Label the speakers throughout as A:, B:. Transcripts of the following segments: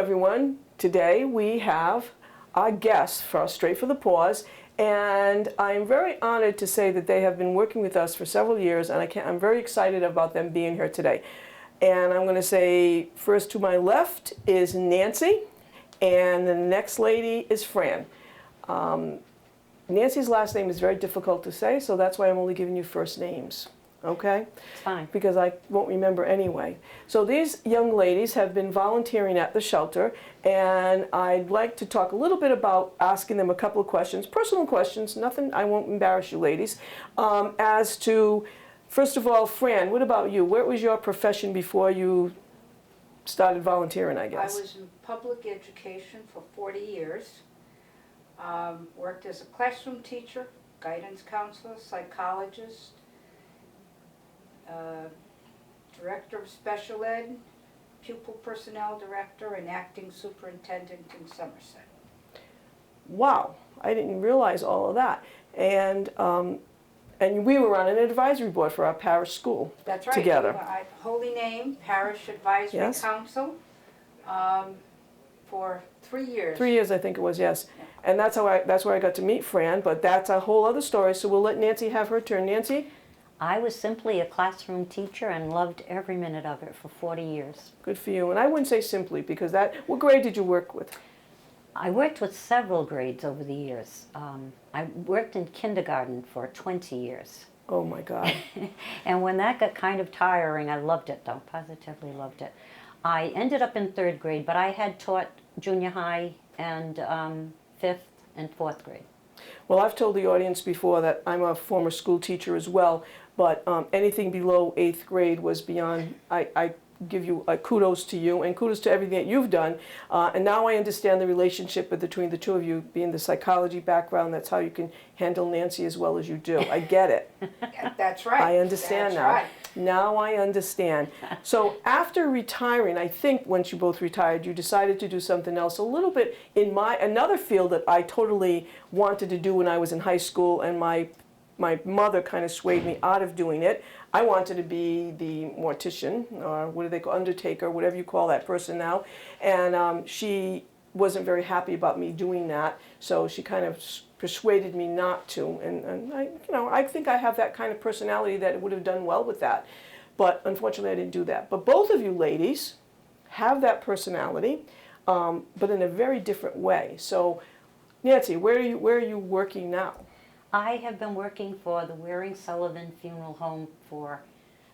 A: everyone. Today we have our guests for Straight for the Paws, and I'm very honored to say that they have been working with us for several years, and I'm very excited about them being here today. And I'm going to say first to my left is Nancy, and the next lady is Fran. Nancy's last name is very difficult to say, so that's why I'm only giving you first names. Okay?
B: It's fine.
A: Because I won't remember anyway. So these young ladies have been volunteering at the shelter, and I'd like to talk a little bit about asking them a couple of questions, personal questions, nothing, I won't embarrass you ladies, as to, first of all, Fran, what about you? What was your profession before you started volunteering, I guess?
C: I was in public education for 40 years, worked as a classroom teacher, guidance counselor, psychologist, director of special ed, pupil personnel director, and acting superintendent in Somerset.
A: Wow, I didn't realize all of that. And we were on an advisory board for our parish school.
C: That's right.
A: Together.
C: Holy Name Parish Advisory
A: Yes.
C: Council for 3 years.
A: 3 years, I think it was, yes. And that's where I got to meet Fran, but that's a whole other story, so we'll let Nancy have her turn. Nancy?
B: I was simply a classroom teacher and loved every minute of it for 40 years.
A: Good for you. And I wouldn't say simply, because what grade did you work with?
B: I worked with several grades over the years. I worked in kindergarten for 20 years.
A: Oh my God.
B: And when that got kind of tiring, I loved it though, positively loved it. I ended up in 3rd grade, but I had taught junior high and 5th and 4th grade.
A: Well, I've told the audience before that I'm a former school teacher as well, but anything below 8th grade was beyond, I give you kudos to you and kudos to everything that you've done. And now I understand the relationship between the two of you, being the psychology background. That's how you can handle Nancy as well as you do. I get it.
C: That's right.
A: I understand now.
C: Right.
A: Now I understand. So after retiring, I think once you both retired, you decided to do something else a little bit in another field that I totally wanted to do when I was in high school, and my mother kind of swayed me out of doing it. I wanted to be the mortician, or what do they call, undertaker, whatever you call that person now. And she wasn't very happy about me doing that, so she kind of persuaded me not to. And I think I have that kind of personality that would have done well with that. But unfortunately, I didn't do that. But both of you ladies have that personality, but in a very different way. So, Nancy, where are you working now?
B: I have been working for the Waring Sullivan Funeral Home for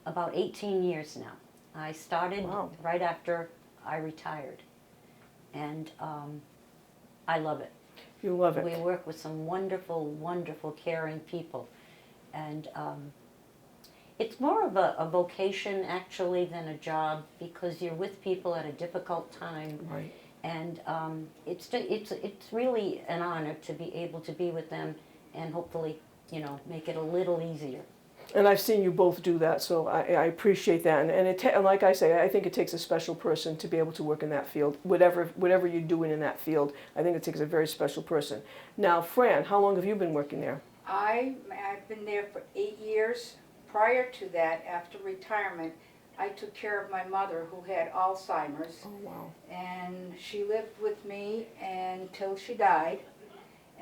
B: about 18 years now. I started right after I retired, and I love it.
A: You love it.
B: We work with some wonderful, wonderful, caring people, and it's more of a vocation actually than a job, because you're with people at a difficult time,
A: Right.
B: and it's really an honor to be able to be with them and hopefully, make it a little easier.
A: And I've seen you both do that, so I appreciate that. And like I say, I think it takes a special person to be able to work in that field. Whatever you're doing in that field, I think it takes a very special person. Now, Fran, how long have you been working there?
C: I've been there for 8 years. Prior to that, after retirement, I took care of my mother who had Alzheimer's.
A: Oh, wow.
C: And she lived with me until she died.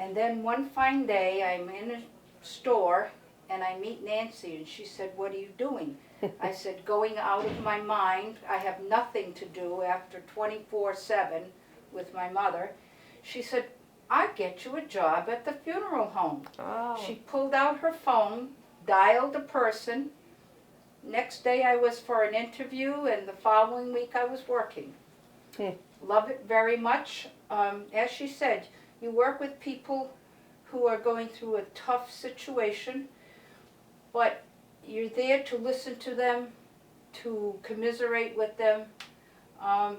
C: And then one fine day, I'm in a store, and I meet Nancy, and she said, "What are you doing?" I said, "Going out of my mind. I have nothing to do after 24/7 with my mother." She said, "I'll get you a job at the funeral home."
A: Oh.
C: She pulled out her phone, dialed a person. Next day I was for an interview, and the following week I was working. Love it very much. As she said, you work with people who are going through a tough situation, but you're there to listen to them, to commiserate with them,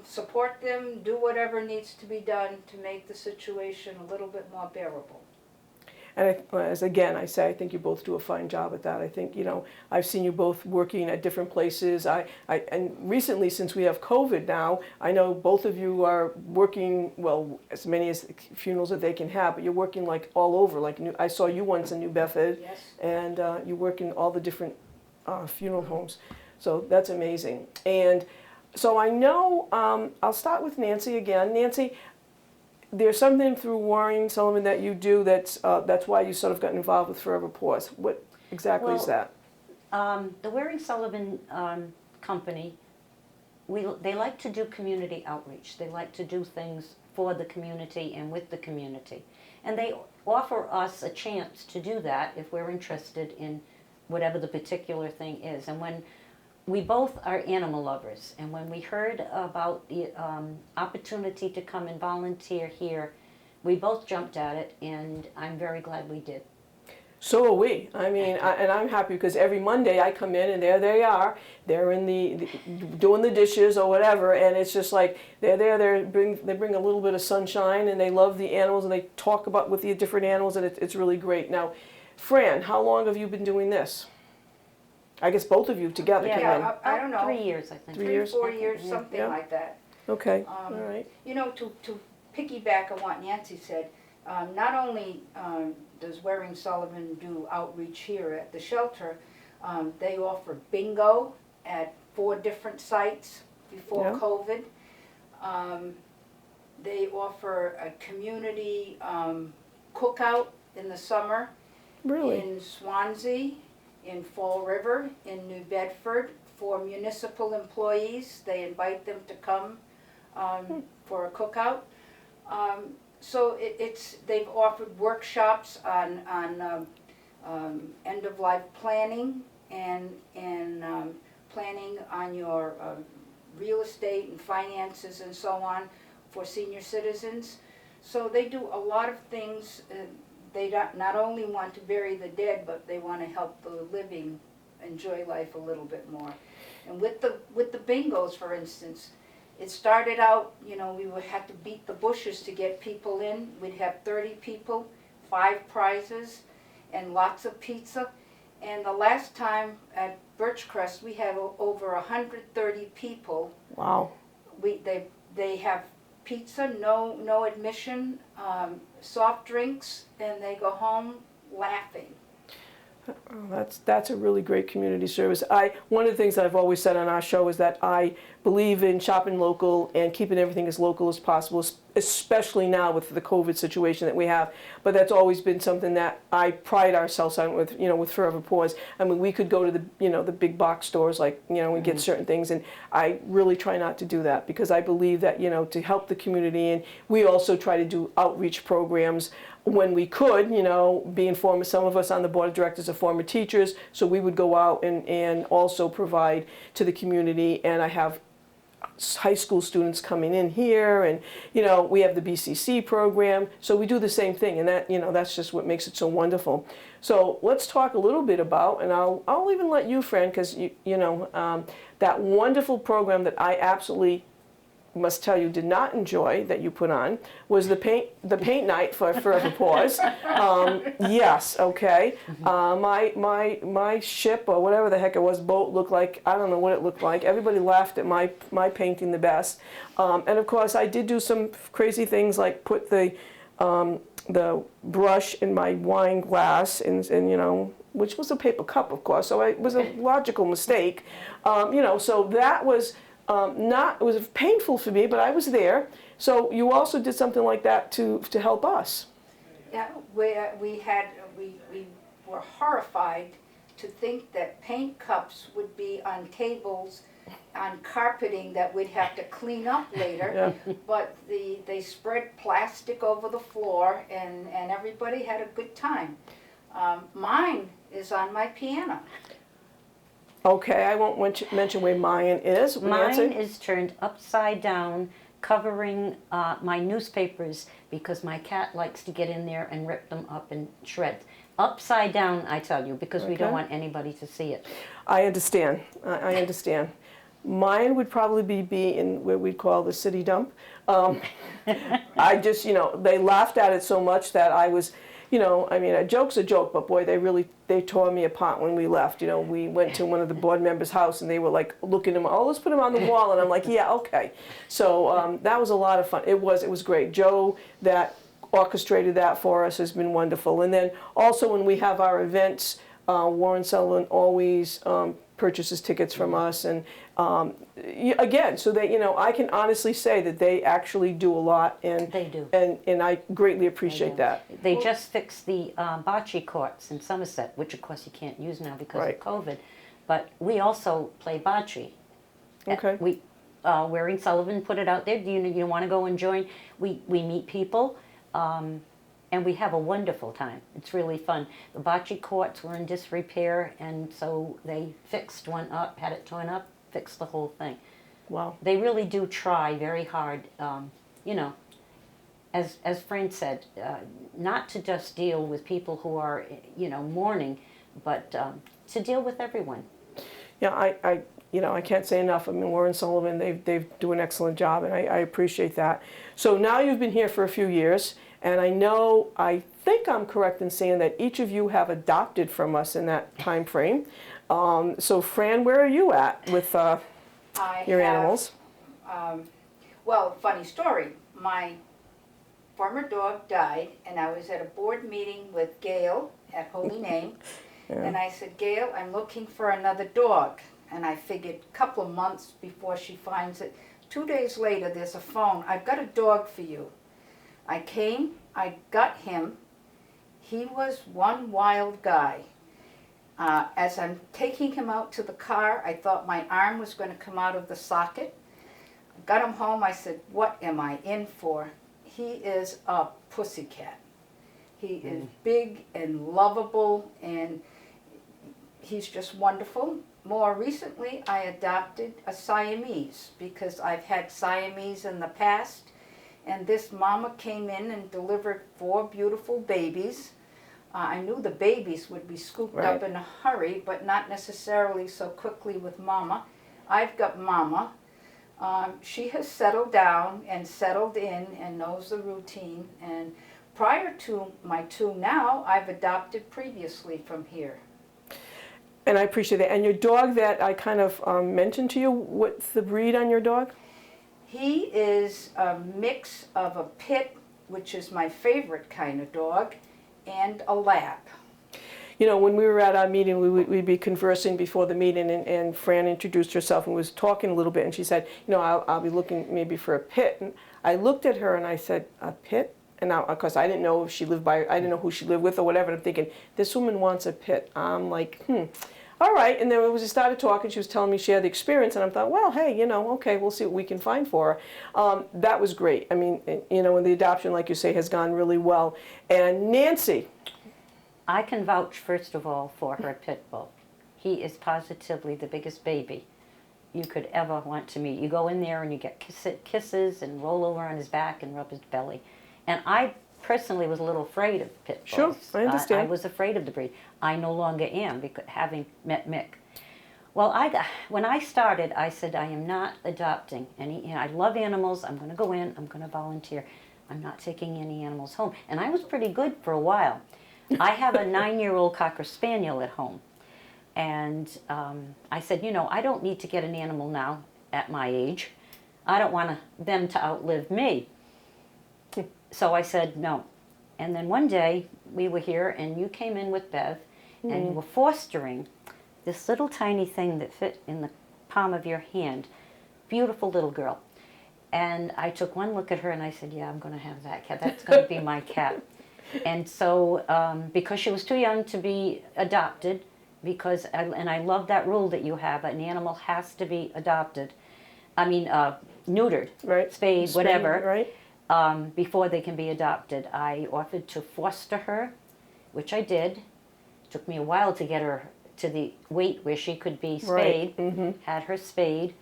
C: support them, do whatever needs to be done to make the situation a little bit more bearable.
A: And as again, I say, I think you both do a fine job at that. I think, I've seen you both working at different places. And recently, since we have COVID now, I know both of you are working, well, as many as funerals that they can have, but you're working like all over. Like I saw you once in New Bedford,
C: Yes.
A: and you work in all the different funeral homes. So that's amazing. And So I know, I'll start with Nancy again. Nancy, there's something through Warren Sullivan that you do that's why you sort of got involved with Forever Paws. What exactly is that?
B: The Waring Sullivan company, they like to do community outreach. They like to do things for the community and with the community. And they offer us a chance to do that if we're interested in whatever the particular thing is. And when we both are animal lovers, and when we heard about the opportunity to come and volunteer here, we both jumped at it, and I'm very glad we did.
A: So are we. I mean, and I'm happy because every Monday I come in and there they are. They're in doing the dishes or whatever, and it's just like they're there. They bring a little bit of sunshine, and they love the animals, and they talk about with the different animals, and it's really great. Now, Fran, how long have you been doing this? I guess both of you together.
C: Yeah, I don't know.
B: 3 years, I think.
A: 3 years?
C: 4 years,
B: Yeah.
C: something
A: Yeah.
C: like that.
A: Okay. All right.
C: You know, to piggyback on what Nancy said, not only does Waring Sullivan do outreach here at the shelter, they offer bingo at 4 different sites before
A: Yeah.
C: COVID. They offer a community cookout in the summer
A: Really?
C: in Swansea, in Fall River, in New Bedford, for municipal employees. They invite them to come for a cookout. So they've offered workshops on end-of-life planning and planning on your real estate and finances and so on for senior citizens. So they do a lot of things. They not only want to bury the dead, but they want to help the living enjoy life a little bit more. And with the bingos, for instance, it started out, you know, we would have to beat the bushes to get people in. We'd have 30 people, 5 prizes, and lots of pizza. And the last time at Birchcrest, we had over 130 people.
A: Wow.
C: They have pizza, no admission, soft drinks, and they go home laughing.
A: Oh, that's a really great community service. One of the things that I've always said on our show is that I believe in shopping local and keeping everything as local as possible, especially now with the COVID situation that we have. But that's always been something that I pride ourselves on with, with Forever Paws. I mean, we could go to the big box stores, like, we get certain things, and I really try not to do that because I believe that, to help the community, and we also try to do outreach programs when we could, being some of us on the board of directors are former teachers, so we would go out and also provide to the community. And I have high school students coming in here, and we have the BCC program, so we do the same thing, and that's just what makes it so wonderful. So let's talk a little bit about, and I'll even let you, Fran, because that wonderful program that I absolutely must tell you did not enjoy that you put on was the paint night for Forever Paws. Yes, okay. My ship or whatever the heck it was, boat, looked like, I don't know what it looked like. Everybody laughed at my painting the best. And of course I did do some crazy things like put the brush in my wine glass and which was a paper cup, of course, so it was a logical mistake. So that was it was painful for me, but I was there. So you also did something like that to help us.
C: Yeah, we were horrified to think that paint cups would be on tables, on carpeting that we'd have to clean up later. Yeah. But they spread plastic over the floor, and everybody had a good time. Mine is on my piano.
A: Okay, I won't mention where mine is.
B: Mine is turned upside down, covering my newspapers because my cat likes to get in there and rip them up and shred. Upside down, I tell you, because we don't want anybody to see it.
A: I understand. I understand. Mine would probably be in where we'd call the city dump. I just, they laughed at it so much that I was, a joke's a joke, but boy, they tore me apart when we left. We went to one of the board members' house and they were like looking at them, oh, let's put them on the wall. And I'm like, yeah, okay. So that was a lot of fun. It was great. Joe, that orchestrated that for us, has been wonderful. And then also when we have our events, Warren Sullivan always purchases tickets from us, and again, so that I can honestly say that they actually do a lot, and
B: They do.
A: and I greatly appreciate that.
B: They just fixed the bocce courts in Somerset, which of course you can't use now because
A: Right.
B: of COVID. But we also play bocce.
A: Okay.
B: We, Waring Sullivan put it out there. Do you want to go and join? We meet people, and we have a wonderful time. It's really fun. The bocce courts were in disrepair, and so they fixed one up, had it torn up, fixed the whole thing.
A: Wow.
B: They really do try very hard, as Fran said, not to just deal with people who are, mourning, but to deal with everyone.
A: Yeah, I can't say enough. I mean, Warren Sullivan, they do an excellent job, and I appreciate that. So now you've been here for a few years, and I think I'm correct in saying that each of you have adopted from us in that time frame. So Fran, where are you at with your animals?
C: Well, funny story. My former dog died, and I was at a board meeting with Gail at Holy Name, and I said, Gail, I'm looking for another dog. And I figured a couple of months before she finds it. 2 days later, there's a phone. I've got a dog for you. I came, I got him. He was one wild guy. As I'm taking him out to the car, I thought my arm was going to come out of the socket. I got him home, I said, what am I in for? He is a pussycat. He is big and lovable, and he's just wonderful. More recently, I adopted a Siamese because I've had Siamese in the past, and this mama came in and delivered 4 beautiful babies. I knew the babies would be scooped up in a hurry, but not necessarily so quickly with mama. I've got mama. She has settled down and settled in and knows the routine, and prior to my 2 now, I've adopted previously from here.
A: And I appreciate that. And your dog that I kind of mentioned to you, what's the breed on your dog?
C: He is a mix of a pit, which is my favorite kind of dog, and a lab.
A: When we were at our meeting, we'd be conversing before the meeting, and Fran introduced herself and was talking a little bit, and she said, I'll be looking maybe for a pit. And I looked at her and I said, a pit? And now, of course, I didn't know if she lived by, I didn't know who she lived with or whatever. And I'm thinking, this woman wants a pit. I'm like, all right. And then we started talking. She was telling me she had the experience, and I thought, well, hey, okay, we'll see what we can find for her. That was great. I mean, and the adoption, like you say, has gone really well. And Nancy.
B: I can vouch, first of all, for her pit bull. He is positively the biggest baby you could ever want to meet. You go in there and you get kisses and roll over on his back and rub his belly. And I personally was a little afraid of pit bulls.
A: Sure, I understand.
B: I was afraid of the breed. I no longer am, because having met Mick. Well, when I started, I said, I am not adopting any. I love animals. I'm going to go in. I'm going to volunteer. I'm not taking any animals home. And I was pretty good for a while. I have a 9-year-old Cocker Spaniel at home. And I said, I don't need to get an animal now at my age. I don't want them to outlive me. So I said no. And then one day we were here and you came in with Bev and you were fostering this little tiny thing that fit in the palm of your hand. Beautiful little girl. And I took one look at her and I said, yeah, I'm going to have that cat. That's going to be my cat. And so because she was too young to be adopted, and I love that rule that you have, an animal has to be adopted. I mean, neutered,
A: Right.
B: spayed, whatever.
A: Right.
B: Before they can be adopted. I offered to foster her, which I did. It took me a while to get her to the weight where she could be spayed.
A: Right.
B: Had her spayed.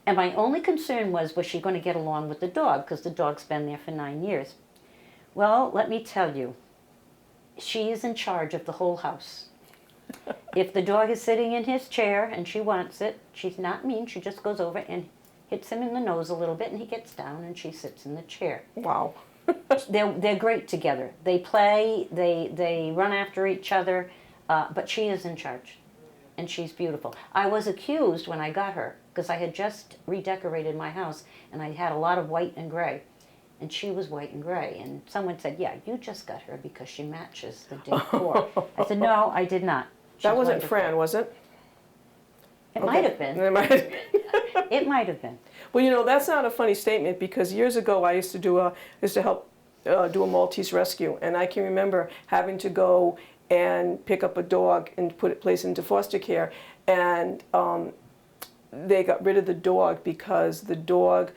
B: And my only concern was she going to get along with the dog? Because the dog's been there for 9 years. Well, let me tell you, she is in charge of the whole house. If the dog is sitting in his chair and she wants it, she's not mean. She just goes over and hits him in the nose a little bit, and he gets down and she sits in the chair.
A: Wow.
B: They're great together. They play, they run after each other, but she is in charge, and she's beautiful. I was accused when I got her, because I had just redecorated my house, and I had a lot of white and gray, and she was white and gray, and someone said, yeah, you just got her because she matches the decor. I said, no, I did not.
A: That wasn't
B: wonderful.
A: Fran, was it?
B: It might have been.
A: It might have been.
B: It might have been.
A: Well, you know, that's not a funny statement because years ago I used to help do a Maltese rescue, and I can remember having to go and pick up a dog and place into foster care, and they got rid of the dog because the dog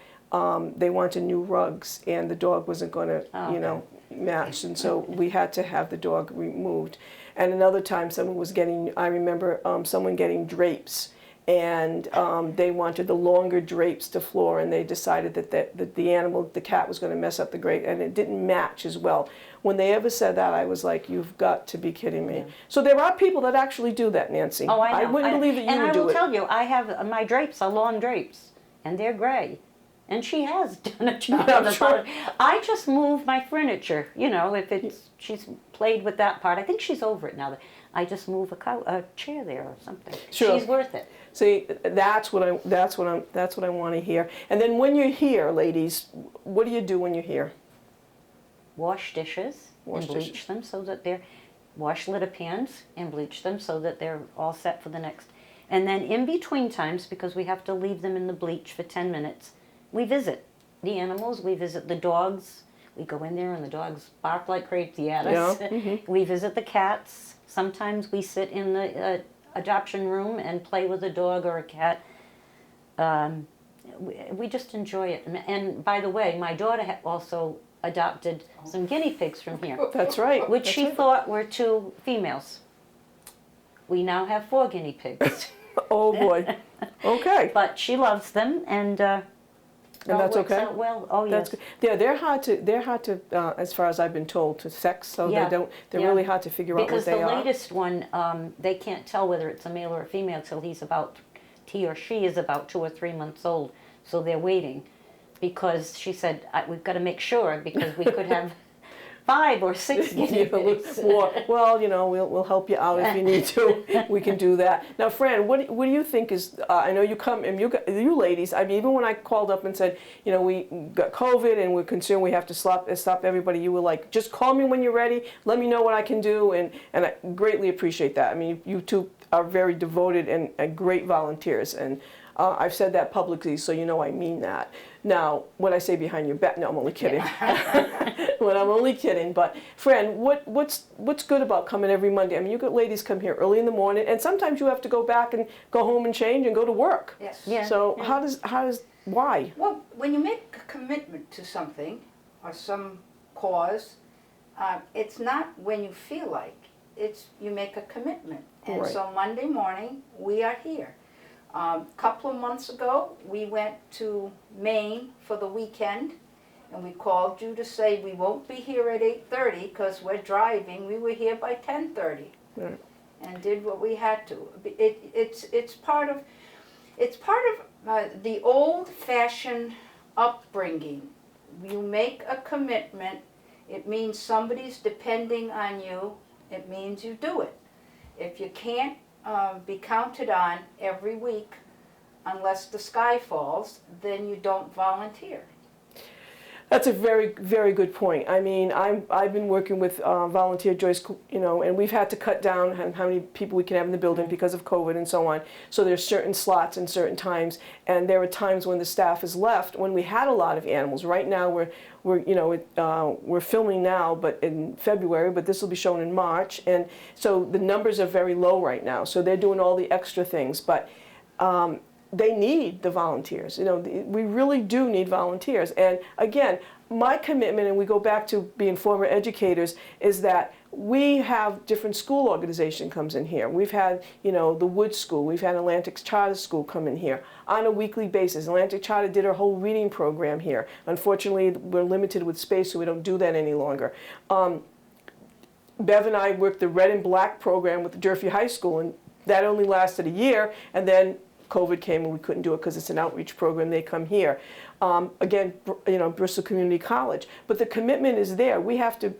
A: they wanted new rugs, and the dog wasn't going to,
B: Oh,
A: you know, match, and so we had to have the dog removed. And another time, I remember someone getting drapes, and they wanted the longer drapes to floor, and they decided that the cat was going to mess up the drape, and it didn't match as well. When they ever said that, I was like, you've got to be kidding me. Yeah. So there are people that actually do that, Nancy.
B: Oh, I know.
A: I wouldn't believe that you would do it.
B: And I will tell you, I have, my drapes are long drapes, and they're gray. And she has done a job.
A: Yeah, I'm sure.
B: I just move my furniture, you know, if it's, she's played with that part. I think she's over it now. I just move a chair there or something.
A: Sure.
B: She's worth it.
A: See, that's what I want to hear. And then when you're here, ladies, what do you do when you're here?
B: Wash dishes and bleach them so that they're, wash litter pans and bleach them so that they're all set for the next. And then in between times, because we have to leave them in the bleach for 10 minutes, we visit the animals, we visit the dogs. We go in there and the dogs bark like crazy at us. Yeah. Mm-hmm. We visit the cats. Sometimes we sit in the adoption room and play with a dog or a cat. We just enjoy it. And by the way, my daughter also adopted some guinea pigs from here.
A: That's right.
B: Which she thought were 2 females. We now have 4 guinea pigs.
A: Oh boy. Okay.
B: But she loves them, and
A: that's okay.
B: Out well. Oh yes.
A: That's good. Yeah, they're hard to as far as I've been told, to sex. So
B: yeah.
A: they're really hard to figure out what they are.
B: Because the latest one, they can't tell whether it's a male or a female till he or she is about 2 or 3 months old. So they're waiting, because she said we've got to make sure, because we could have 5 or 6 guinea pigs.
A: Well, you know, we'll help you out if you need to. We can do that. Now, Fran, what do you think is? I know you come, and you ladies. I mean, even when I called up and said, you know, we got COVID and we're concerned we have to stop everybody, you were like, just call me when you're ready. Let me know what I can do, and I greatly appreciate that. I mean, you two are very devoted and great volunteers, and I've said that publicly, so you know I mean that. Now, when I say behind your back, no, I'm only kidding. When I'm only kidding. But Fran, what's good about coming every Monday? I mean, you got ladies come here early in the morning, and sometimes you have to go back and go home and change and go to work.
C: Yes.
B: Yeah.
A: So
B: yeah.
A: Why?
C: Well, when you make a commitment to something or some cause, it's not when you feel like. It's you make a commitment. And
A: right.
C: So Monday morning, we are here. A couple of months ago, we went to Maine for the weekend, and we called you to say we won't be here at 8:30 because we're driving. We were here by 10:30,
A: Right.
C: and did what we had to. It's part of the old-fashioned upbringing. You make a commitment. It means somebody's depending on you. It means you do it. If you can't be counted on every week unless the sky falls, then you don't volunteer.
A: That's a very, very good point. I mean, I've been working with Volunteer Joyce, you know, and we've had to cut down on how many people we can have in the building because of COVID and so on. So there's certain slots and certain times, and there are times when the staff is left when we had a lot of animals. Right now we're filming now, but in February, but this will be shown in March, and so the numbers are very low right now. So they're doing all the extra things, but. They need the volunteers. You know, we really do need volunteers. And again, my commitment, and we go back to being former educators, is that we have different school organization comes in here. We've had, you know, the Wood School. We've had Atlantic Charter School come in here on a weekly basis. Atlantic Charter did our whole reading program here. Unfortunately, we're limited with space, so we don't do that any longer. Bev and I worked the Red and Black program with the Durfee High School, and that only lasted a year, and then COVID came and we couldn't do it because it's an outreach program. They come here. Again, you know, Bristol Community College. But the commitment is there. We have to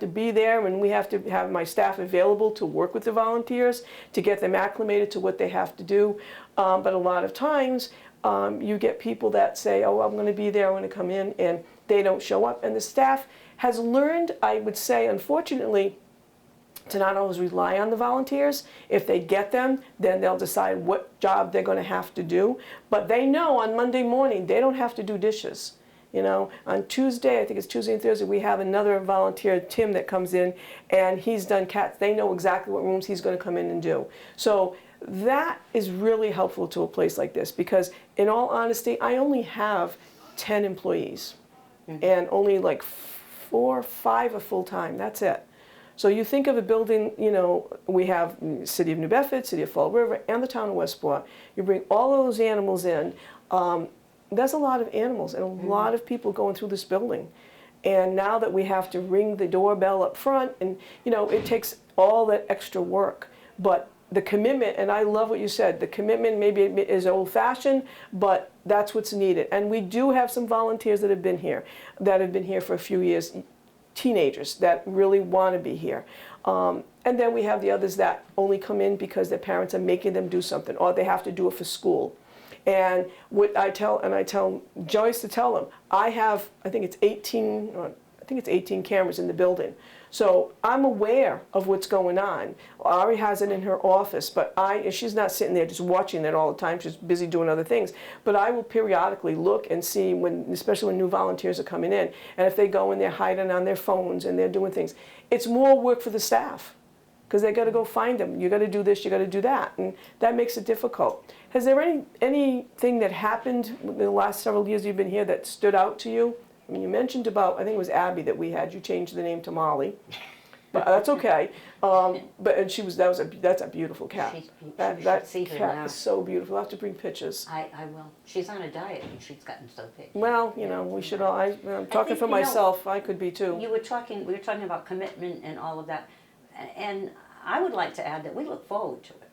A: be there, and we have to have my staff available to work with the volunteers to get them acclimated to what they have to do. But a lot of times you get people that say, oh, I'm going to be there, I'm going to come in, and they don't show up. And the staff has learned, I would say, unfortunately, to not always rely on the volunteers. If they get them, then they'll decide what job they're going to have to do. But they know on Monday morning they don't have to do dishes. You know, on Tuesday, I think it's Tuesday and Thursday, we have another volunteer, Tim, that comes in, and he's done cats. They know exactly what rooms he's going to come in and do. So that is really helpful to a place like this, because in all honesty, I only have 10 employees, and only like 4 or 5 are full-time. That's it. So you think of a building, you know, we have City of New Bedford, City of Fall River, and the town of Westport. You bring all of those animals in. There's a lot of animals and a lot of people going through this building. And now that we have to ring the doorbell up front, and you know, it takes all that extra work. But the commitment, and I love what you said, the commitment maybe is old-fashioned, but that's what's needed. And we do have some volunteers that have been here for a few years, teenagers that really want to be here. And then we have the others that only come in because their parents are making them do something, or they have to do it for school. And what I tell Joyce to tell them, I think it's 18 cameras in the building. So I'm aware of what's going on. Ari has it in her office, but she's not sitting there just watching it all the time. She's busy doing other things. But I will periodically look and see, especially when new volunteers are coming in, and if they go and they're hiding on their phones and they're doing things, it's more work for the staff, because they got to go find them. You got to do this, you got to do that, and that makes it difficult. Has there anything that happened in the last several years you've been here that stood out to you? I mean, you mentioned about, I think it was Abby that we had you change the name to Molly, but that's okay. That's a beautiful cat. That cat is so beautiful. I have to bring pictures.
B: I will. She's on a diet and she's gotten so big.
A: Well, you know, we should all. I'm talking for myself. I could be too.
B: We were talking about commitment and all of that, and I would like to add that we look forward to it.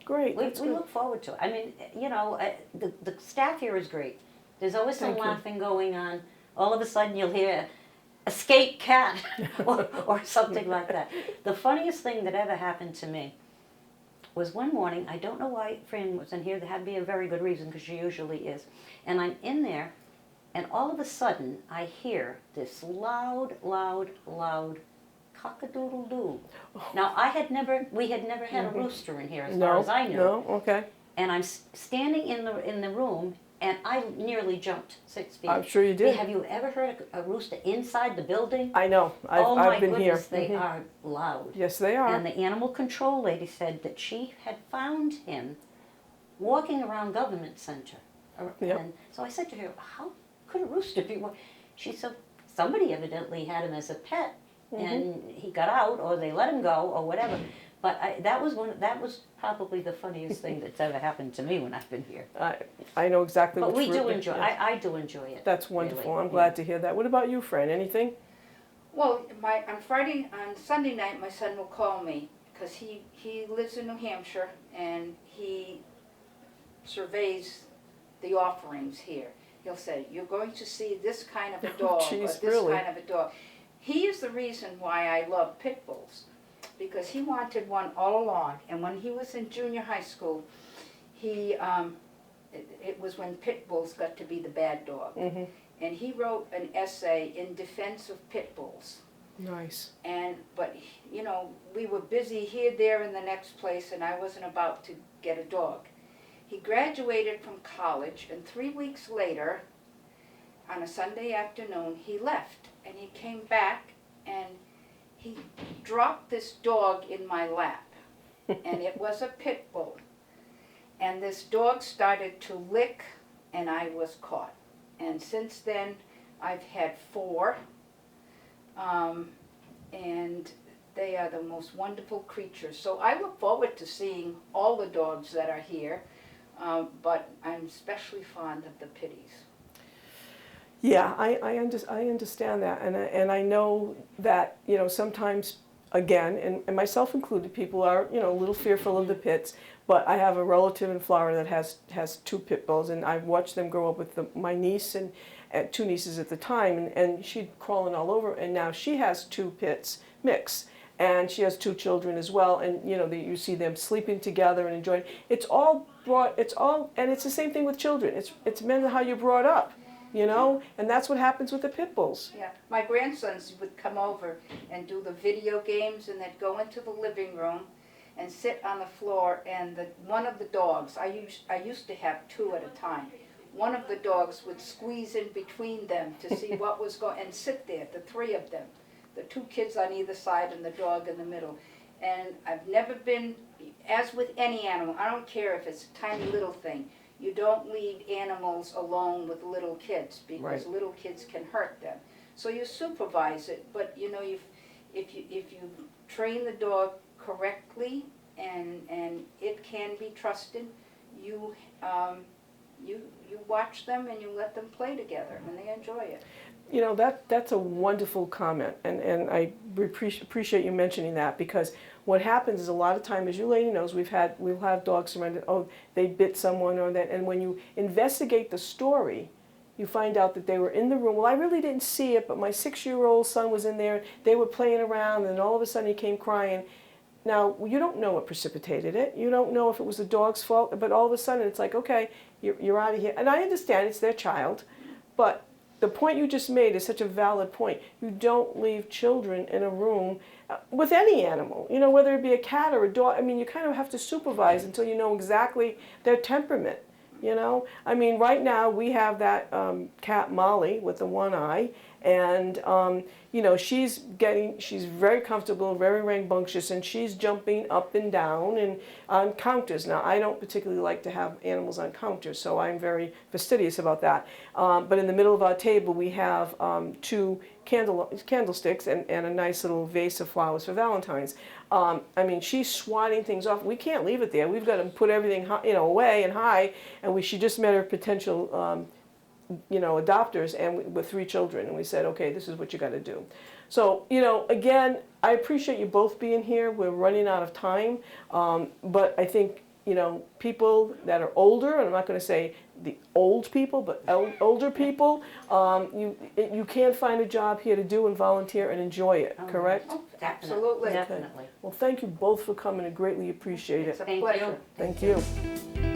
A: Great.
B: We look forward to it. I mean, you know, the staff here is great. There's always some laughing going on. All of a sudden you'll hear, escape cat, or something like that. The funniest thing that ever happened to me was one morning, I don't know why Fran was in here, there had to be a very good reason, because she usually is. And I'm in there, and all of a sudden I hear this loud cock-a-doodle-doo. Now, we had never had a rooster in here as far as I knew.
A: No, okay.
B: And I'm standing in the room, and I nearly jumped 6 feet.
A: I'm sure you did.
B: Have you ever heard a rooster inside the building?
A: I know. I've been here.
B: Oh my goodness, they are loud.
A: Yes, they are.
B: And the animal control lady said that she had found him walking around Government Center.
A: Yep.
B: And so I said to her, how could a rooster be? She said, somebody evidently had him as a pet, and he got out, or they let him go, or whatever. But that was probably the funniest thing that's ever happened to me when I've been here.
A: I know exactly
B: but
A: what
B: we do enjoy. Yeah. I do enjoy it.
A: That's wonderful.
B: Really.
A: I'm glad to hear that. What about you, Fran? Anything?
C: Well, on Sunday night, my son will call me, because he lives in New Hampshire, and he surveys the offerings here. He'll say, you're going to see this kind of a dog, or this kind of a dog. He is the reason why I love pit bulls, because he wanted one all along. And when he was in junior high school, it was when pit bulls got to be the bad dog. And he wrote an essay in defense of pit bulls.
A: Nice.
C: But you know, we were busy here, there, and the next place, and I wasn't about to get a dog. He graduated from college, and 3 weeks later, on a Sunday afternoon, he left. And he came back, and he dropped this dog in my lap. And it was a pit bull. And this dog started to lick, and I was caught. And since then, I've had 4. And they are the most wonderful creatures. So I look forward to seeing all the dogs that are here. But I'm especially fond of the pitties.
A: Yeah, I understand that, and I know that, you know, sometimes, again, and myself included, people are, you know, a little fearful of the pits. But I have a relative in Florida that has 2 pit bulls, and I've watched them grow up with my niece and 2 nieces at the time, and she'd crawling all over, and now she has 2 pits mix, and she has 2 children as well, and you know, you see them sleeping together and enjoying. And it's the same thing with children. It's meant how you're brought up. you know? And that's what happens with the pit bulls.
C: Yeah, my grandsons would come over and do the video games, and they'd go into the living room and sit on the floor, and one of the dogs, I used to have two at a time, one of the dogs would squeeze in between them to see what was going, and sit there, the three of them, the two kids on either side and the dog in the middle. And I've never been, as with any animal, I don't care if it's a tiny little thing, you don't leave animals alone with little kids, because
A: Right.
C: little kids can hurt them. So you supervise it, but you know, if you train the dog correctly and it can be trusted, you watch them and you let them play together and they enjoy it.
A: You know, that's a wonderful comment, and I appreciate you mentioning that, because what happens is a lot of time, as your lady knows, we'll have dogs surrendered, oh, they bit someone or that, and when you investigate the story, you find out that they were in the room. Well, I really didn't see it, but my 6-year-old son was in there, they were playing around, and all of a sudden he came crying. Now, you don't know what precipitated it. You don't know if it was the dog's fault, but all of a sudden it's like, okay, you're out of here. And I understand it's their child, but the point you just made is such a valid point. You don't leave children in a room with any animal, you know, whether it be a cat or a dog. I mean, you kind of have to supervise until you know exactly their temperament, you know. I mean, right now we have that cat Molly with the one eye, and you know, she's very comfortable, very rambunctious, and she's jumping up and down and on counters. Now, I don't particularly like to have animals on counters, so I'm very fastidious about that. But in the middle of our table, we have 2 candlesticks and a nice little vase of flowers for Valentine's. I mean, she's swatting things off. We can't leave it there. We've got to put everything, you know, away and high. And she just met her potential you know, adopters, and with 3 children, and we said, okay, this is what you got to do. So, you know, again, I appreciate you both being here. We're running out of time, but I think, you know, people that are older, and I'm not going to say the old people, but older people, you can find a job here to do and volunteer and enjoy it, correct?
C: Oh, absolutely.
B: Definitely.
A: Well, thank you both for coming. I greatly appreciate it.
C: It's a
B: Thank
C: pleasure.
B: you.
A: Thank you.